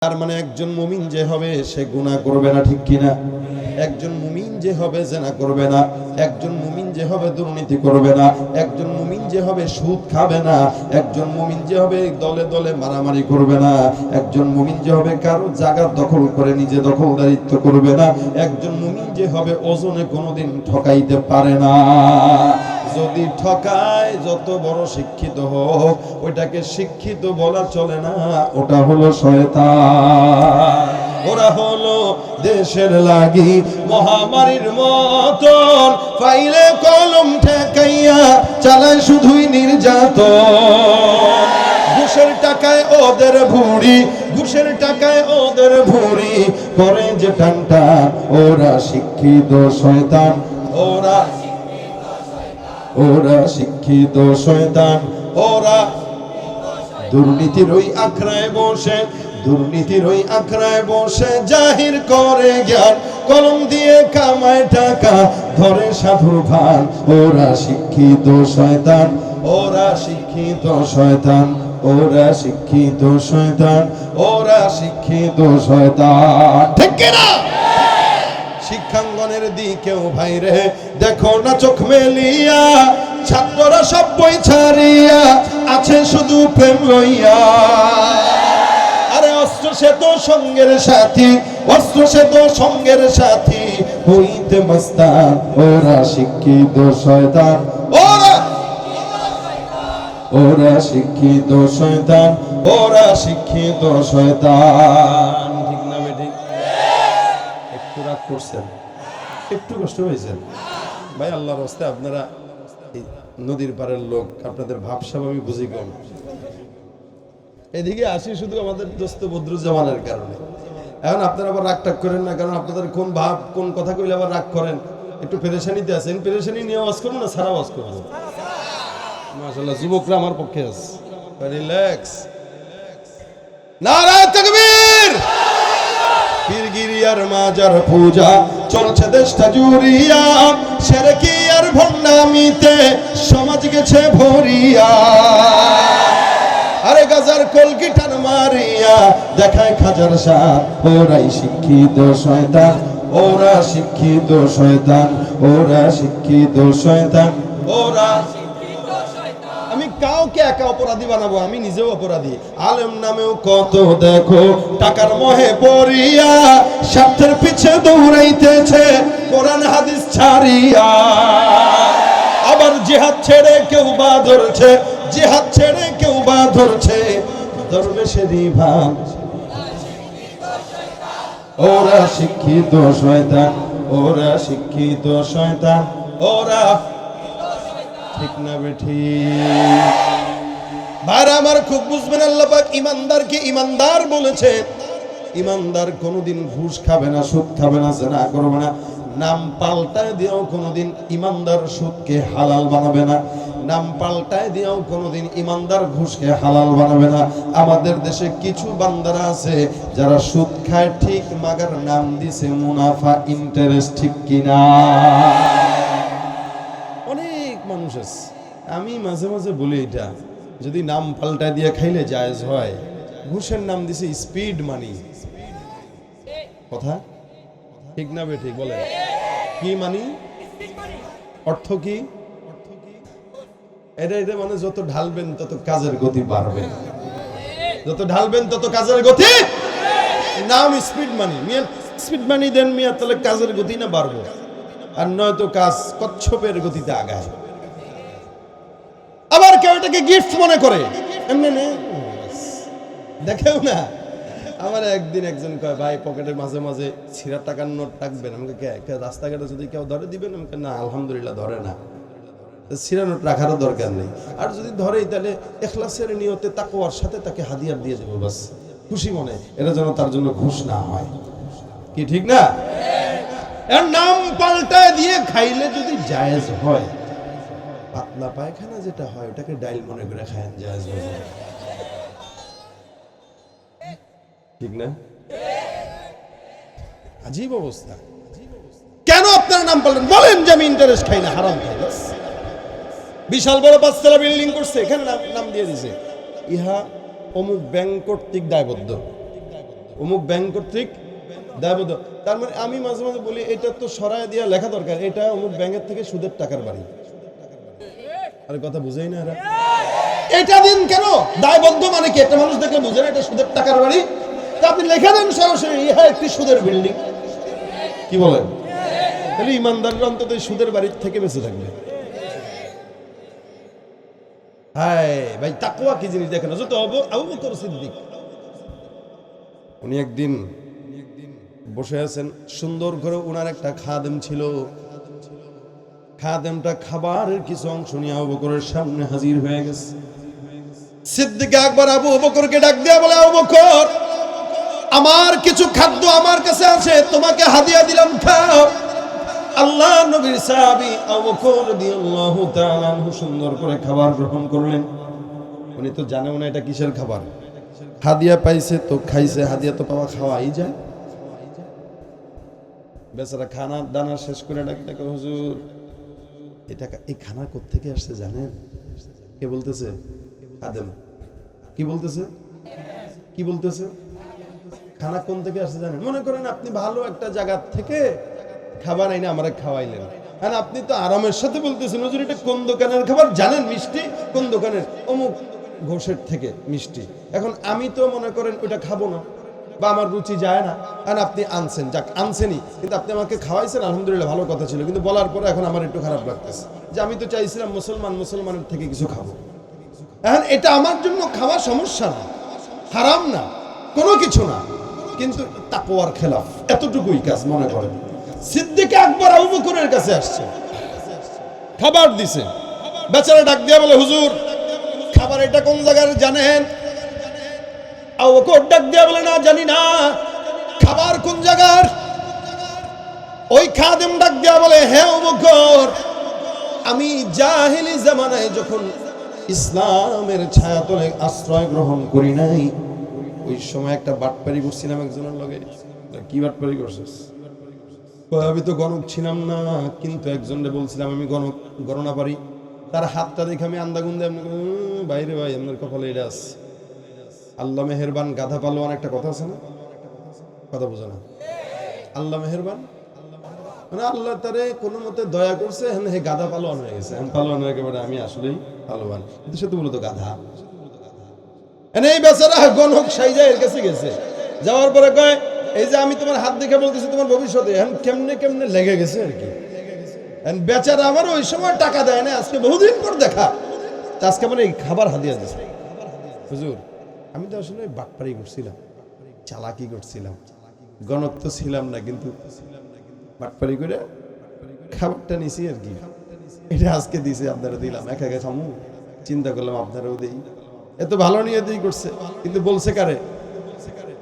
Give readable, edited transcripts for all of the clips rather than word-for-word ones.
তার মানে একজন মুমিন যে হবে সে গুনাহ করবে না, ঠিক কিনা? একজন মুমিন যে হবে জিনা করবে না, একজন মুমিন যে হবে দুর্নীতি করবে না, একজন মুমিন যে হবে সুদ খাবে না, একজন মুমিন যে হবে দলে দলে মারামারি করবে না, একজন মুমিন যে হবে কারো জায়গা দখল করে নিজে দখলদারিত্ব করবে না, একজন মুমিন যে হবে ওজনে কোনোদিন ঠকাইতে পারে না। যদি ঠকায় যত বড় শিক্ষিত হোক ওইটাকে শিক্ষিত বলা চলে না, ওটা হলো শয়তান। ওরা হলো দেশের লাগি মহামারীর মতন ফাইলে কলম ঠেকাইয়া চালায় শুধুই নির্যাতন। ঘুষের টাকায় ওদের ভুঁড়ি, ঘুষের টাকায় ওদের ভুঁড়ি করে যে টানটা। ওরা শিক্ষিত শয়তান, ওরা শিক্ষিত শয়তান। ওরা দুর্নীতির ওই আখড়ায় বসে, দুর্নীতির ওই আখড়ায় বসে জাহির করে জ্ঞান, কলম দিয়ে কামায় টাকা ধরে সাধুর ভান। ওরা শিক্ষিত শয়তান, ওরা শিক্ষিত শয়তান, ওরা শিক্ষিত শয়তান, ওরা শিক্ষিত শয়তান। ঠিক কিনা? শিক্ষাঙ্গনের দিকেও ভাইরে দেখো না চোখ মেলিয়া, ছাত্ররা সব বই ছাড়িয়া আছে শুধু প্রেম লইয়া। আরে অস্ত্র সে তো সঙ্গের সাথী, অস্ত্র সে তো সঙ্গের সাথী হইতে মস্তান। ওরা শিক্ষিত শয়তান, ওরা শিক্ষিত শয়তান, ওরা শিক্ষিত শয়তান। ঠিক না বেটি? একটু রাগ করছেন, একটু কষ্ট হয়েছেন ভাই। আল্লাহর রাস্তায় আপনারা নদীর পাড়ের লোক, আপনাদের ভাবসাব আমি বুঝি কম। এদিকে আসি শুধু আমাদের দোস্ত বদরুজ্জামানের কারণে। এখন আপনারা আবার রাগ টাগ করেন না, কারণ আপনাদের কোন ভাব কোন কথা কইলে আবার রাগ করেন। একটু পেরেশানিতে আছেন, পেরেশানি নিয়ে আওয়াজ করবো না সারা আওয়াজ করবো? মাশাআল্লাহ, যুবকরা আমার পক্ষে আছে। রিল্যাক্স। নারায়ে তাকবীর। পীরগিরিয়ার মাজার পূজা চলছে দেশটা জুড়িয়া, শিরকি আর ভণ্ডামিতে সমাজ গেছে ভরিয়া। আরে গাজার কলকিটার মারিয়া দেখায় খাজার শাহ। ওরাই শিক্ষিত শয়তান, ওরা শিক্ষিত শয়তান, ওরা শিক্ষিত শয়তান, ওরা। আমি কাউকে একা অপরাধী বানাবো, আমি নিজেও অপরাধী। আলেম নামেও কত দেখো টাকার মোহে পড়িয়া, স্বার্থের পিছে দৌড়াইতেছে কোরআন হাদিস ছাড়িয়া। আবার জিহাদ ছেড়ে কেউ বা ধরছে, জিহাদ ছেড়ে কেউ বা ধরছে দরবেশেরই ভাব। ওরা শিক্ষিত শয়তান, ওরা শিক্ষিত শয়তান, ওরা। ঠিক না বেঠি? ভাইরা আমার খুব বুঝবেন, আল্লাহ পাক ইমানদারকে ইমানদার বলেছে। ইমানদার কোনোদিন ঘুষ খাবে না, সুদ খাবে না, জিনা করবে না। নাম পাল্টায় দিয়েও কোনোদিন ইমানদার সুদকে হালাল বানাবে না, নাম পাল্টায় দিয়েও কোনোদিন ইমানদার ঘুষকে হালাল বানাবে না। আমাদের দেশে কিছু বান্দারা আছে যারা সুদ খায় ঠিক, মাগার নাম দিছে মুনাফা, ইন্টারেস্ট। ঠিক কিনা? অনেক মানুষ আছে। আমি মাঝে মাঝে বলি এটা যদি নাম পাল্টায় দিয়ে খাইলে জায়েজ হয়। ঘুষের নাম দিছে স্পিড মানি। কথা ঠিক না বে? ঠিক বলে কি মানি? অর্থ কি? এটা মানে যত ঢালবেন তত কাজের গতি বাড়বে, যত ঢালবেন তত কাজের গতি। নাম স্পিড মানি। মিয়া স্পিড মানি দেন মিয়া, তাহলে কাজের গতি না বাড়বে, আর নয়তো কাজ কচ্ছপের গতিতে আগায়। আবার কেউ এটাকে গিফট মনে করে, এমনি দেখেও না। আমার একদিন একজন কয়, ভাই পকেটের মাঝে মাঝে ছিঁড়া টাকার নোট রাখবেন। আমাকে রাস্তাঘাটে যদি কেউ ধরে দিবেন? আমাকে না, আলহামদুলিল্লাহ ধরে না। ছিঁড়া নোট রাখারও দরকার নেই, আর যদি ধরেই তাহলে ইখলাসের নিয়তে তাকওয়ার সাথে তাকে হাদিয়া দিয়ে দেবো, বাস খুশি মনে। এটা যেন তার জন্য ঘুষ না হয়। কি ঠিক না? এর নাম পাল্টায় দিয়ে খাইলে যদি জায়েজ হয়, পাতলা পায়খানা যেটা হয় ওটাকে ডাইল মনে করে খায়েন, জায়েজ হয়ে যায়। ঠিক না? আজীব অবস্থা। কেন আপনারা নাম পাল্টান? বলেন যে আমি ইন্টারেস্ট খাই না, হারাম খাই। বিশাল বড় 5 তলা বিল্ডিং করছে, এখানে নাম দিয়ে দিছে ইহা অমুক ব্যাংক কর্তৃক দায়বদ্ধ। অমুক ব্যাংক কর্তৃক দায়বদ্ধ। তার মানে আমি মাঝে মাঝে বলি এটা তো সরায় দিয়া লেখা দরকার, এটা অমুক ব্যাংকের থেকে সুদের টাকার বাড়ি। আরে কথা বুঝেই না এরা। এটা দিন কেন দায়বদ্ধ মানে কি? একটা মানুষ দেখলে বুঝে না এটা সুদের টাকার বাড়ি, তা আপনি লেখা দেন সরাসরি ইহা একটি সুদের বিল্ডিং। কি বলেন? তাহলে ইমানদাররা অন্তত সুদের বাড়ির থেকে বেঁচে থাকবে। হায় ভাই, তাকওয়া কি জিনিস দেখেন। যত আবু বকর সিদ্দিক উনি একদিন বসে আছেন, সুন্দর করে উনার একটা খাদেম ছিল, খাদেমটা খাবারের কিছু অংশ নিয়ে আবু বকরের সামনে হাজির হয়ে গেছে। সিদ্দিক আকবর আবু বকরকে ডাক দেয়া বলে, আবু বকর, আমার কিছু খাদ্য আমার কাছে আছে, তোমাকে হাদিয়া দিলাম, খাও। আল্লাহ নবীর সাহাবী আবু বকর রাদিয়াল্লাহু তাআলা আনহু সুন্দর করে খাবার গ্রহণ করলেন। উনি তো জানেও না এটা কিসের খাবার, হাদিয়া পাইছে তো খাইছে, হাদিয়া তো পাওয়া খাওয়াই যায়। বেচারা খানা দানা শেষ করে ডাক দেখো, হুজুর এটা এই খানা কোত্থেকে আসছে জানেন? কে বলতেছে? আদম। কি বলতেছে? কি বলতেছে? খানা কোন থেকে আসছে জানেন? মনে করেন আপনি ভালো একটা জায়গা থেকে খাবার আইনে আমরা খাওয়াইলেন, আর আপনি তো আরামের সাথে বলতেছেন, হুজুর এটা কোন দোকানের খাবার জানেন? মিষ্টি কোন দোকানের? অমুক ঘোষের থেকে মিষ্টি। এখন আমি তো মনে করেন ওইটা খাবো না বা আমার রুচি যায় না, আর আপনি আনছেন, যাক আনছেনই, কিন্তু আপনি আমাকে খাওয়াইছেন, আলহামদুলিল্লাহ ভালো কথা ছিল, কিন্তু বলার পরে এখন আমার একটু খারাপ লাগতেছে যে আমি তো চাইছিলাম মুসলমানের থেকে কিছু খাবো। এখন এটা আমার জন্য খাওয়া সমস্যা না, হারাম না, কোনো কিছু না, কিন্তু তাকওয়ার খেলাফ, এতটুকুই কাজ মনে করেন। সিদ্দিক আকবর আবু বকরের কাছে আসছে, খাবার দিছে, বেচারা ডাক দিয়া বলে, হুজুর খাবার এটা কোন জায়গার জানেন? আবু বকর ডাক দিয়া বলে, না জানি না, খাবার কোন জায়গার? ওই খাদেম ডাক দিয়া বলে, হ্যাঁ আবু বকর, আমি জাহেলি জামানায় যখন ইসলামের ছায়াতলে আশ্রয় গ্রহণ করি নাই, ওই সময় একটা বাটপারি করছিলাম একজনের লগে। কি বাটপারি করছিস? আমি তো গণক ছিলাম না, কিন্তু একজনকে বলছিলাম আমি গণনা পারি। তার হাতটা দেখে আমি আন্দাগুন্দে বাইরে ভাই আপনার কপালে এটা আছে। আল্লাহ মেহেরবান গাধা পালোয়ান, একটা কথা আছে না? কথা বোঝে না? আল্লাহ মেহেরবান মানে আল্লাহ তারে কোনো মতে দয়া করছে, হে গাধা পালোয়ান হয়ে গেছে। পালোয়ান হয়ে একেবারে আমি আসলেই পালোয়ান, কিন্তু সে তো মূলত গাধা। এই বেচারা গণক সাইজা এর কাছে গেছে, যাওয়ার পরে কয়, এই যে আমি তোমার হাত দেখে বলতেছি তোমার ভবিষ্যতে এখন কেমনে কেমনে লেগে গেছে আর কি। বেচারা আমার ওই সময় টাকা দেয় না, আজকে বহুদিন পর দেখা, আজকে আমার এই খাবার হাদিয়া দিচ্ছে। হুজুর আমি তো আসলে বাটপারি করছিলাম, চালাকি করছিলাম, গণক তো ছিলাম না, কিন্তু বাটপারি করে খাবারটা নিছি আর কি, এটা আজকে দিছে, আপনারা দিলাম, একা একা খামু, চিন্তা করলাম আপনারাও দেই। এত ভালো নিয়ে দিয়ে করছে, কিন্তু বলছে কারে?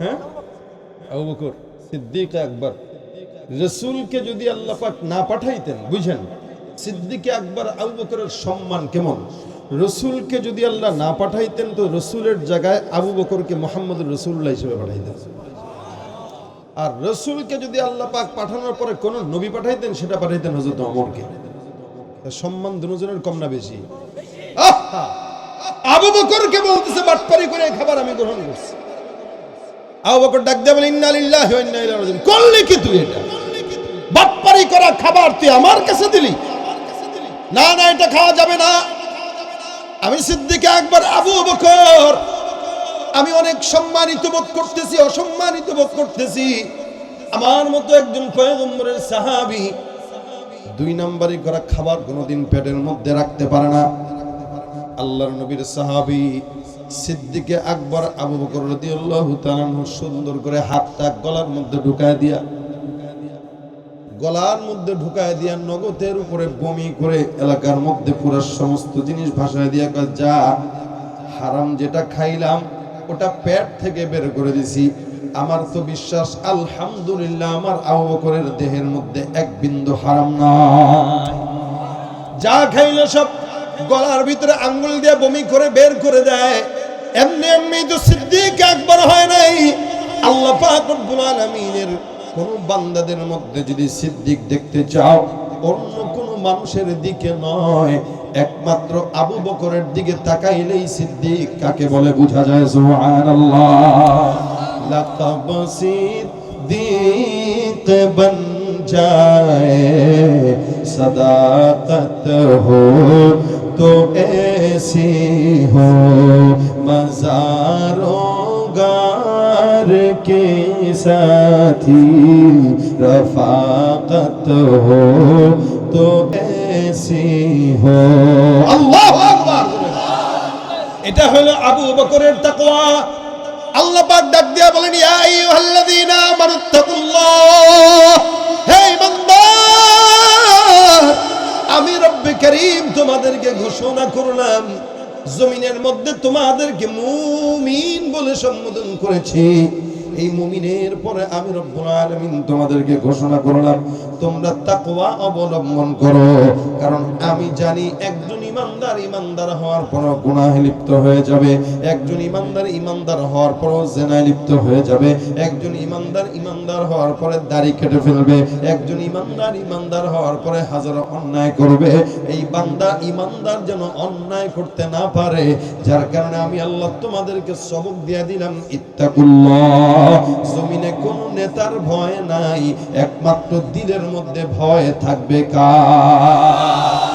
হ্যাঁ, আবু বকর সিদ্দিক আকবর। রাসূলকে যদি আল্লাহ পাক না পাঠাইতেন, বুঝেন সিদ্দিক আকবর আবু বকরের সম্মান কেমন। রাসূলকে যদি আল্লাহ না পাঠাইতেন তো রাসূলের জায়গায় আবু বকরকে মুহাম্মদুর রাসূলুল্লাহ হিসেবে পাঠাইতেন। আর রাসূলকে যদি আল্লাহ পাক পাঠানোর পরে কোন নবী পাঠাইতেন, সেটা পাঠাইতেন হযরত ওমরকে। সম্মান দুজনের কম না বেশি? আবু বকরকে বলতেছে বাটপারি করে খাবার আমি গ্রহণ করছি। আবু বকর ডাক দিয়ে বলে, ইন্না লিল্লাহি ওয়া ইন্না ইলাইহি রাজিউন। করলি কি তুই? এটা বাটপারি করা খাবার তুই আমার কাছে দিলি? না না, এটা খাওয়া যাবে না। আমি সিদ্দিক আকবর আবু বকর, আমি অনেক সম্মানিত বোধ করতেছি, অসম্মানিত বোধ করতেছি। আমার মতো একজন পয়গম্বরের সাহাবী 2 নম্বরই করা খাবার কোনোদিন পেটের মধ্যে রাখতে পারে না। আল্লাহর নবীর সাহাবী সিদ্দিক আকবর আবু বকর রাদিয়াল্লাহু তাআলা সুন্দর করে হাতটা গলার মধ্যে ঢুকায় দিয়া নগদের উপরে বমি করে এলাকার মধ্যে পুরো সমস্ত জিনিস ভাসায় দিয়া কয়, যা হারাম যেটা খাইলাম ওটা পেট থেকে বের করে দিছি। আমার তো বিশ্বাস আলহামদুলিল্লাহ আমার আবু বকরের দেহের মধ্যে এক বিন্দু হারাম নাই। যা খাইলো সব গলার ভিতরে আঙ্গুল দিয়ে বমি করে বের করে দেয়। এমনি এমনি তো সিদ্দিক আকবর হয় নাই। আল্লাহ পাক রব্বুল আলামিনের কোন বান্দাদের মধ্যে যদি সিদ্দিক দেখতে চাও, অন্য কোন মানুষের দিকে নয়, একমাত্র আবু বকরের দিকে তাকাইলেই সিদ্দিক কাকে বলে বোঝা যায়। সুবহানাল্লাহ। लक़ब सिद्दीक़ बन जाए, सदाकत हो तो ऐसी हो, मज़ारों गार के साथी रफ़ाकत हो तो ऐसी हो। আল্লাহু আকবার। এটা হলো আবু বকরের তাকওয়া। আল্লাহ পাক ডাক দিয়া বলেন, ইয়া আইয়ুহাল্লাযীনা আমানুত্তাকুল্লাহ, হে ঈমানদার, আমি রব্বে করিম তোমাদেরকে ঘোষণা করলাম, জমিনের মধ্যে তোমাদেরকে মুমিন বলে সম্বোধন করেছি। এই মুমিনের পরে আমি রব্বুল আলামিন তোমাদেরকে ঘোষণা করলাম তোমরা তাকওয়া অবলম্বন করো, কারণ আমি জানি একজন ইমানদার হওয়ার পর গুনাহে লিপ্ত হয়ে যাবে, একজন ইমানদার হওয়ার পর জিনায় লিপ্ত হয়ে যাবে, একজন ইমানদার হওয়ার পরে দাড়ি কেটে ফেলবে, একজন ইমানদার হওয়ার পরে হাজারো অন্যায় করবে। এই বান্দা ইমানদার যেন অন্যায় করতে না পারে, যার কারণে আমি আল্লাহ তোমাদেরকে সবক দিয়ে দিলাম, ইত্তাকুল্লাহ। জমিনে কোন নেতার ভয় নাই, একমাত্র দিলের মধ্যে ভয় থাকবে কার?